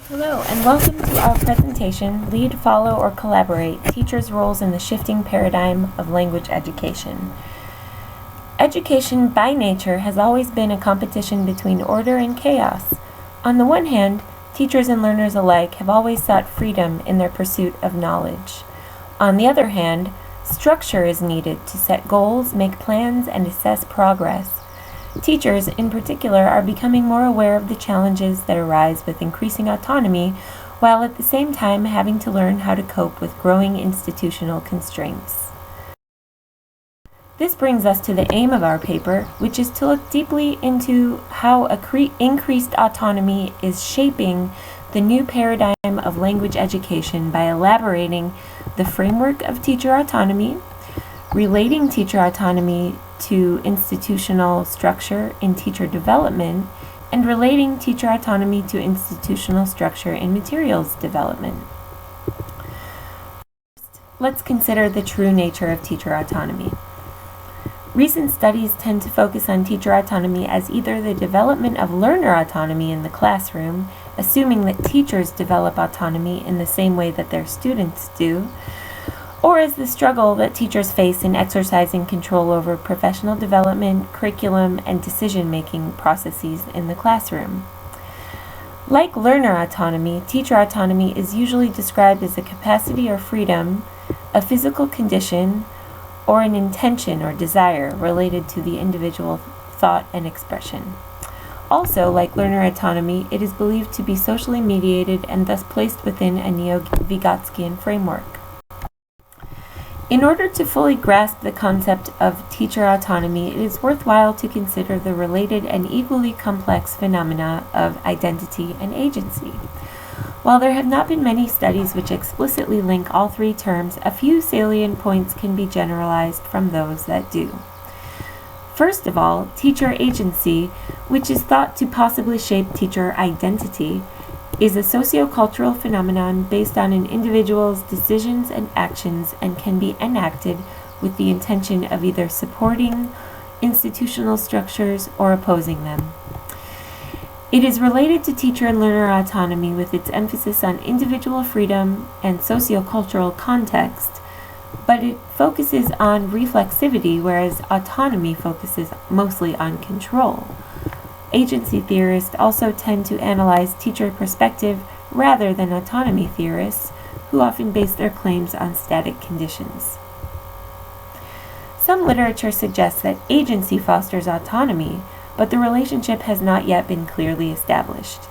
Hello, and welcome to our presentation, Lead, Follow, or Collaborate, Teachers' Roles in the Shifting Paradigm of Language Education. Education, by nature, has always been a competition between order and chaos. On the one hand, teachers and learners alike have always sought freedom in their pursuit of knowledge. On the other hand, structure is needed to set goals, make plans, and assess progress. Teachers, in particular, are becoming more aware of the challenges that arise with increasing autonomy, while at the same time having to learn how to cope with growing institutional constraints. This brings us to the aim of our paper, which is to look deeply into how increased autonomy is shaping the new paradigm of language education by elaborating the framework of teacher autonomy, relating teacher autonomy to institutional structure in teacher development, and relating teacher autonomy to institutional structure in materials development. First, let's consider the true nature of teacher autonomy. Recent studies tend to focus on teacher autonomy as either the development of learner autonomy in the classroom, assuming that teachers develop autonomy in the same way that their students do, or as the struggle that teachers face in exercising control over professional development, curriculum, and decision-making processes in the classroom. Like learner autonomy, teacher autonomy is usually described as a capacity or freedom, a physical condition, or an intention or desire related to the individual thought and expression. Also, like learner autonomy, it is believed to be socially mediated and thus placed within a neo-Vygotskian framework. In order to fully grasp the concept of teacher autonomy, it is worthwhile to consider the related and equally complex phenomena of identity and agency. While there have not been many studies which explicitly link all three terms, a few salient points can be generalized from those that do. First of all, teacher agency, which is thought to possibly shape teacher identity, is a sociocultural phenomenon based on an individual's decisions and actions and can be enacted with the intention of either supporting institutional structures or opposing them. It is related to teacher and learner autonomy with its emphasis on individual freedom and sociocultural context, but it focuses on reflexivity, whereas autonomy focuses mostly on control. Agency theorists also tend to analyze teacher perspective rather than autonomy theorists, who often base their claims on static conditions. Some literature suggests that agency fosters autonomy, but the relationship has not yet been clearly established.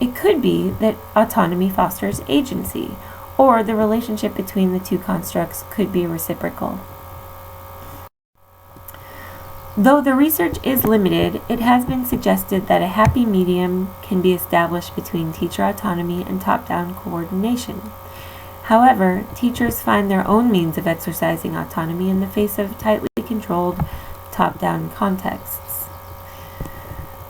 It could be that autonomy fosters agency, or the relationship between the two constructs could be reciprocal. Though the research is limited, it has been suggested that a happy medium can be established between teacher autonomy and top-down coordination. However, teachers find their own means of exercising autonomy in the face of tightly controlled top-down contexts.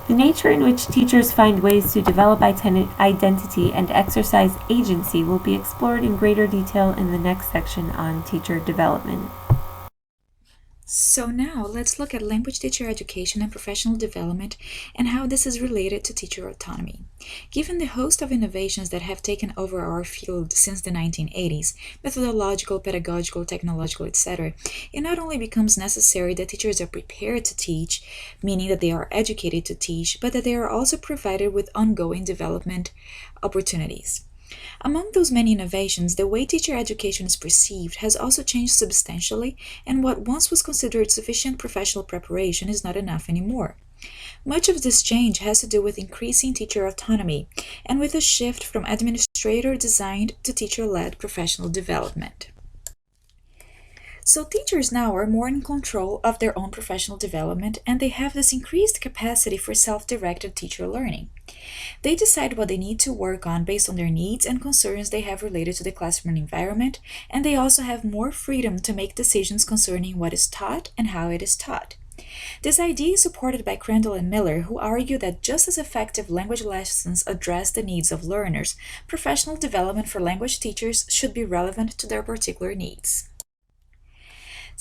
The nature in which teachers find ways to develop identity and exercise agency will be explored in greater detail in the next section on teacher development. So now let's look at language teacher education and professional development and how this is related to teacher autonomy. Given the host of innovations that have taken over our field since the 1980s, methodological, pedagogical, technological, etc., it not only becomes necessary that teachers are prepared to teach, meaning that they are educated to teach, but that they are also provided with ongoing development opportunities. Among those many innovations, the way teacher education is perceived has also changed substantially, and what once was considered sufficient professional preparation is not enough anymore. Much of this change has to do with increasing teacher autonomy and with a shift from administrator-designed to teacher-led professional development. So teachers now are more in control of their own professional development, and they have this increased capacity for self-directed teacher learning. They decide what they need to work on based on their needs and concerns they have related to the classroom environment, and they also have more freedom to make decisions concerning what is taught and how it is taught. This idea is supported by Crandall and Miller, who argue that just as effective language lessons address the needs of learners, professional development for language teachers should be relevant to their particular needs.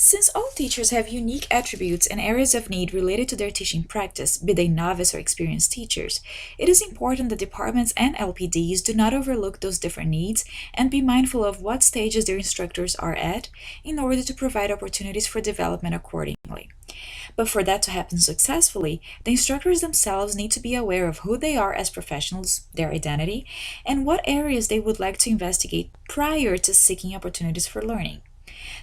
Since all teachers have unique attributes and areas of need related to their teaching practice, be they novice or experienced teachers, it is important that departments and LPDs do not overlook those different needs and be mindful of what stages their instructors are at in order to provide opportunities for development accordingly. But for that to happen successfully, the instructors themselves need to be aware of who they are as professionals, their identity, and what areas they would like to investigate prior to seeking opportunities for learning.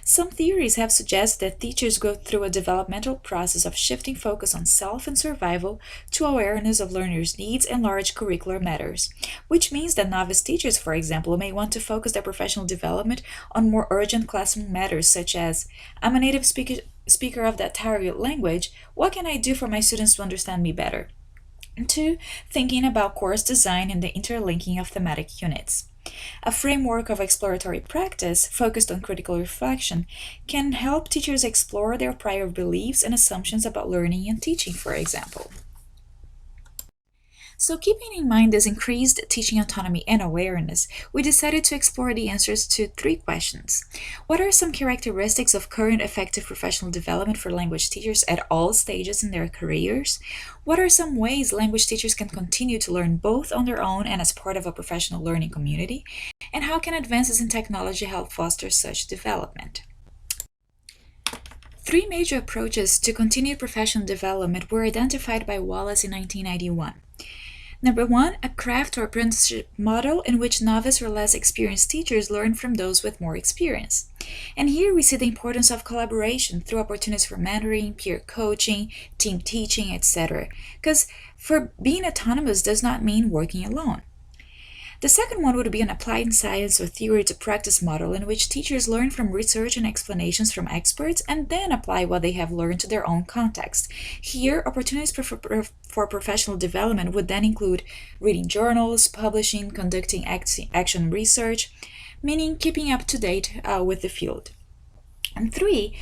Some theories have suggested that teachers go through a developmental process of shifting focus on self and survival to awareness of learners' needs and large curricular matters, which means that novice teachers, for example, may want to focus their professional development on more urgent classroom matters such as, I'm a native speaker of that target language, what can I do for my students to understand me better? And two, thinking about course design and the interlinking of thematic units. A framework of exploratory practice focused on critical reflection can help teachers explore their prior beliefs and assumptions about learning and teaching, for example. So, keeping in mind this increased teaching autonomy and awareness, we decided to explore the answers to three questions. What are some characteristics of current effective professional development for language teachers at all stages in their careers? What are some ways language teachers can continue to learn both on their own and as part of a professional learning community? And how can advances in technology help foster such development? Three major approaches to continued professional development were identified by Wallace in 1991. Number one, a craft or apprenticeship model in which novice or less experienced teachers learn from those with more experience. And here we see the importance of collaboration through opportunities for mentoring, peer coaching, team teaching, etc. Because for being autonomous does not mean working alone. The second one would be an applied science or theory to practice model in which teachers learn from research and explanations from experts and then apply what they have learned to their own context. Here, opportunities for professional development would then include reading journals, publishing, conducting action research, meaning keeping up to date with the field. And three,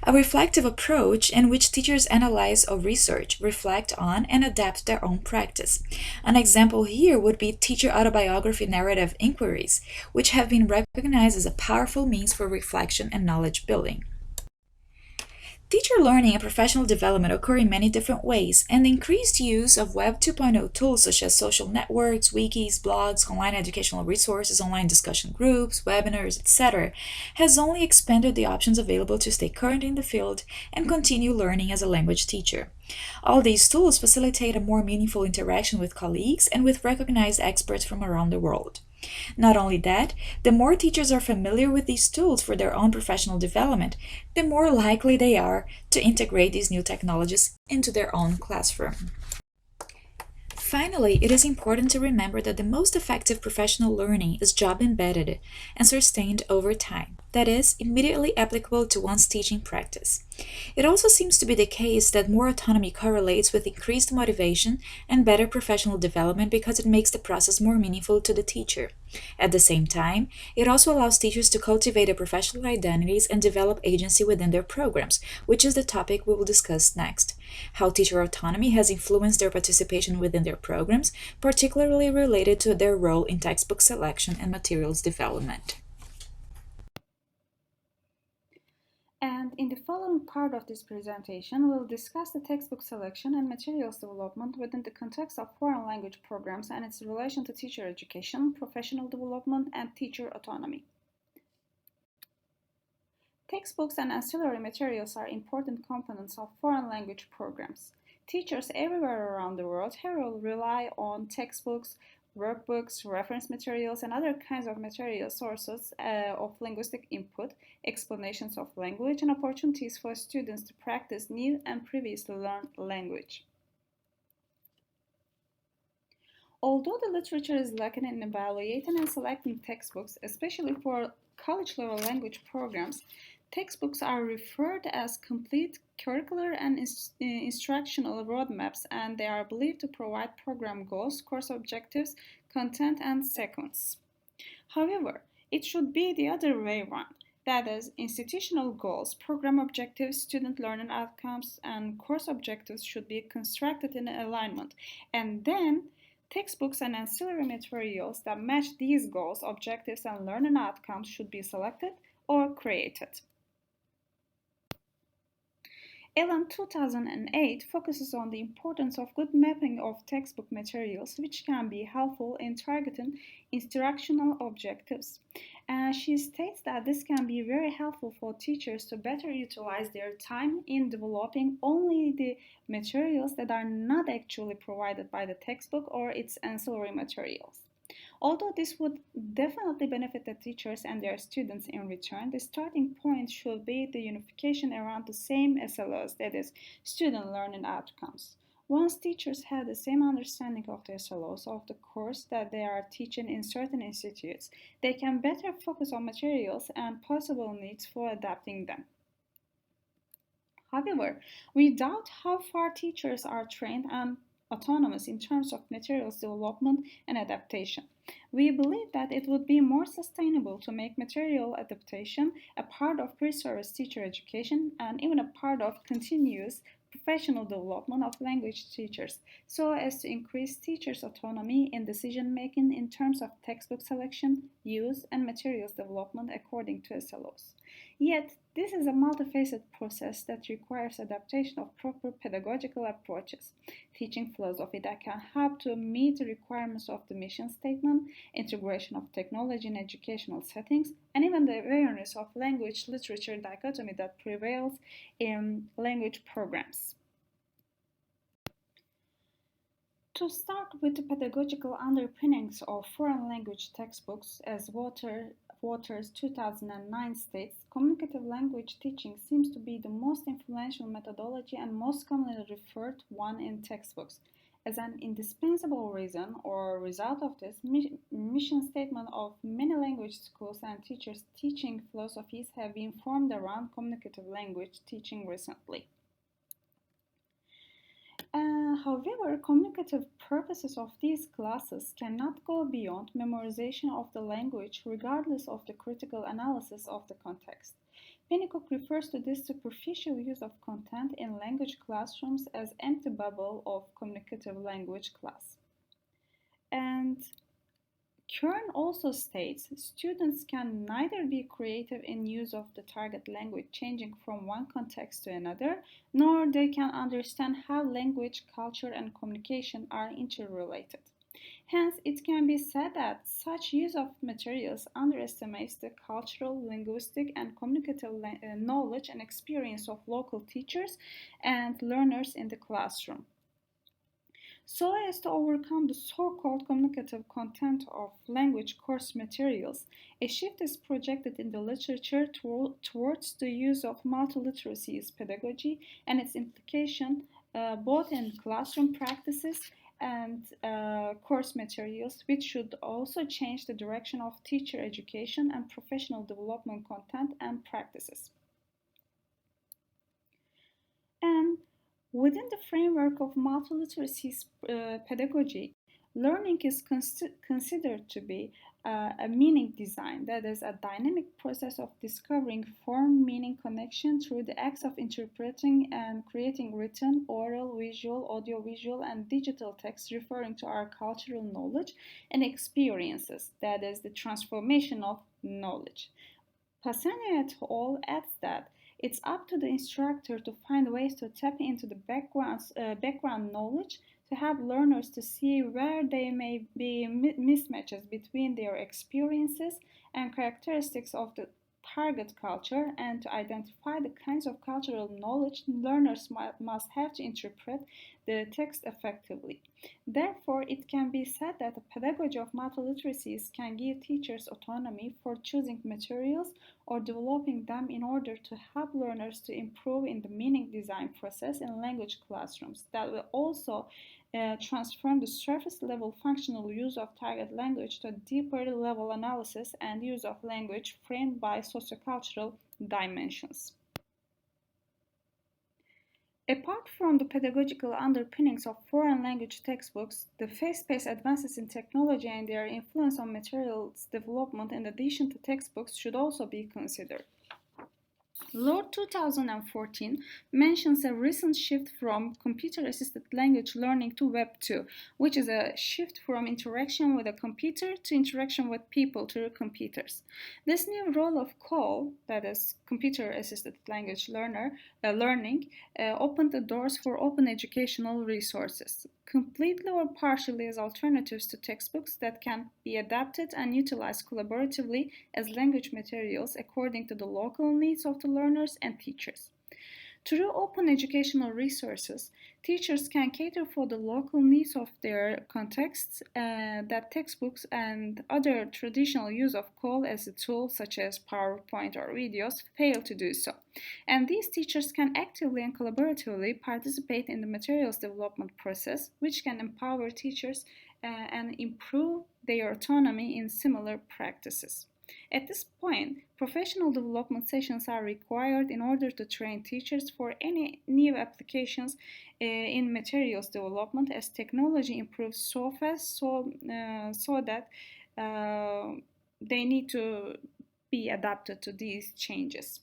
a reflective approach in which teachers analyze or research, reflect on, and adapt their own practice. An example here would be teacher autobiography narrative inquiries, which have been recognized as a powerful means for reflection and knowledge building. Teacher learning and professional development occur in many different ways, and the increased use of Web 2.0 tools such as social networks, wikis, blogs, online educational resources, online discussion groups, webinars, etc., has only expanded the options available to stay current in the field and continue learning as a language teacher. All these tools facilitate a more meaningful interaction with colleagues and with recognized experts from around the world. Not only that, the more teachers are familiar with these tools for their own professional development, the more likely they are to integrate these new technologies into their own classroom. Finally, it is important to remember that the most effective professional learning is job embedded and sustained over time, that is, immediately applicable to one's teaching practice. It also seems to be the case that more autonomy correlates with increased motivation and better professional development because it makes the process more meaningful to the teacher. At the same time, it also allows teachers to cultivate their professional identities and develop agency within their programs, which is the topic we will discuss next. How teacher autonomy has influenced their participation within their programs, particularly related to their role in textbook selection and materials development. And in the following part of this presentation, we'll discuss the textbook selection and materials development within the context of foreign language programs and its relation to teacher education, professional development, and teacher autonomy. Textbooks and ancillary materials are important components of foreign language programs. Teachers everywhere around the world rely on textbooks, workbooks, reference materials, and other kinds of material sources of linguistic input, explanations of language, and opportunities for students to practice new and previously learned language. Although the literature is lacking in evaluating and selecting textbooks, especially for college-level language programs, textbooks are referred as complete curricular and instructional roadmaps, and they are believed to provide program goals, course objectives, content, and sequence. However, it should be the other way around. That is, institutional goals, program objectives, student learning outcomes, and course objectives should be constructed in alignment, and then textbooks and ancillary materials that match these goals, objectives, and learning outcomes should be selected or created. Allen 2008 focuses on the importance of good mapping of textbook materials, which can be helpful in targeting instructional objectives. She states that this can be very helpful for teachers to better utilize their time in developing only the materials that are not actually provided by the textbook or its ancillary materials. Although this would definitely benefit the teachers and their students in return, the starting point should be the unification around the same SLOs, that is, student learning outcomes. Once teachers have the same understanding of the SLOs of the course that they are teaching in certain institutes, they can better focus on materials and possible needs for adapting them. However, we doubt how far teachers are trained and autonomous in terms of materials development and adaptation. We believe that it would be more sustainable to make material adaptation a part of pre-service teacher education and even a part of continuous professional development of language teachers, so as to increase teachers' autonomy in decision making in terms of textbook selection, use, and materials development according to SLOs. Yet, this is a multifaceted process that requires adaptation of proper pedagogical approaches, teaching philosophy that can help to meet the requirements of the mission statement, integration of technology in educational settings, and even the awareness of language literature dichotomy that prevails in language programs. To start with the pedagogical underpinnings of foreign language textbooks, as Waters 2009 states, communicative language teaching seems to be the most influential methodology and most commonly referred one in textbooks. As an indispensable reason or result of this, mission statement of many language schools and teachers' teaching philosophies have been formed around communicative language teaching recently. However, communicative purposes of these classes cannot go beyond memorization of the language regardless of the critical analysis of the context. Pennycook refers to this superficial use of content in language classrooms as empty bubble of communicative language class. And Kern also states students can neither be creative in use of the target language changing from one context to another, nor they can understand how language, culture, and communication are interrelated. Hence, it can be said that such use of materials underestimates the cultural, linguistic, and communicative knowledge and experience of local teachers and learners in the classroom. So as to overcome the so-called communicative content of language course materials, a shift is projected in the literature towards the use of multiliteracy as pedagogy and its implication both in classroom practices and course materials, which should also change the direction of teacher education and professional development content and practices. And within the framework of multiliteracy pedagogy, learning is considered to be a meaning design, that is, a dynamic process of discovering form meaning connection through the acts of interpreting and creating written, oral, visual, audiovisual, and digital text referring to our cultural knowledge and experiences, that is, the transformation of knowledge. Passani et al. Adds that it's up to the instructor to find ways to tap into the background knowledge to help learners to see where there may be mismatches between their experiences and characteristics of the target culture and to identify the kinds of cultural knowledge learners must have to interpret the text effectively. Therefore, it can be said that the pedagogy of multiliteracies can give teachers autonomy for choosing materials or developing them in order to help learners to improve in the meaning design process in language classrooms that will also transform the surface level functional use of target language to a deeper level analysis and use of language framed by sociocultural dimensions. Apart from the pedagogical underpinnings of foreign language textbooks, the fast-paced advances in technology and their influence on materials development in addition to textbooks should also be considered. Law 2014 mentions a recent shift from computer-assisted language learning to Web 2, which is a shift from interaction with a computer to interaction with people through computers. This new role of CALL, that is computer-assisted language learning, opened the doors for open educational resources, completely or partially as alternatives to textbooks that can be adapted and utilized collaboratively as language materials according to the local needs of the learners and teachers. Through open educational resources, teachers can cater for the local needs of their contexts that textbooks and other traditional use of CALL as a tool such as PowerPoint or videos fail to do so. And these teachers can actively and collaboratively participate in the materials development process, which can empower teachers and improve their autonomy in similar practices. At this point, professional development sessions are required in order to train teachers for any new applications in materials development as technology improves so fast so that they need to be adapted to these changes.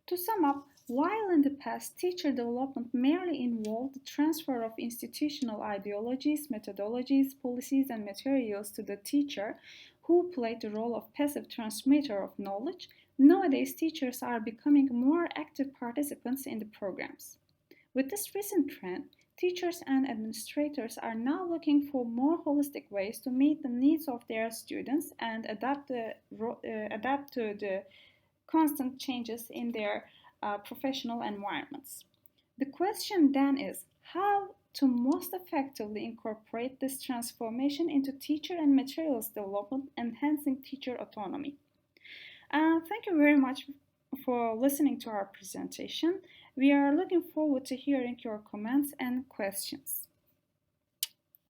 To sum up, while in the past teacher development merely involved the transfer of institutional ideologies, methodologies, policies, and materials to the teacher, who played the role of passive transmitter of knowledge, nowadays teachers are becoming more active participants in the programs. With this recent trend, teachers and administrators are now looking for more holistic ways to meet the needs of their students and adapt to the constant changes in their professional environments. The question then is how to most effectively incorporate this transformation into teacher and materials development, enhancing teacher autonomy. Thank you very much for listening to our presentation. We are looking forward to hearing your comments and questions.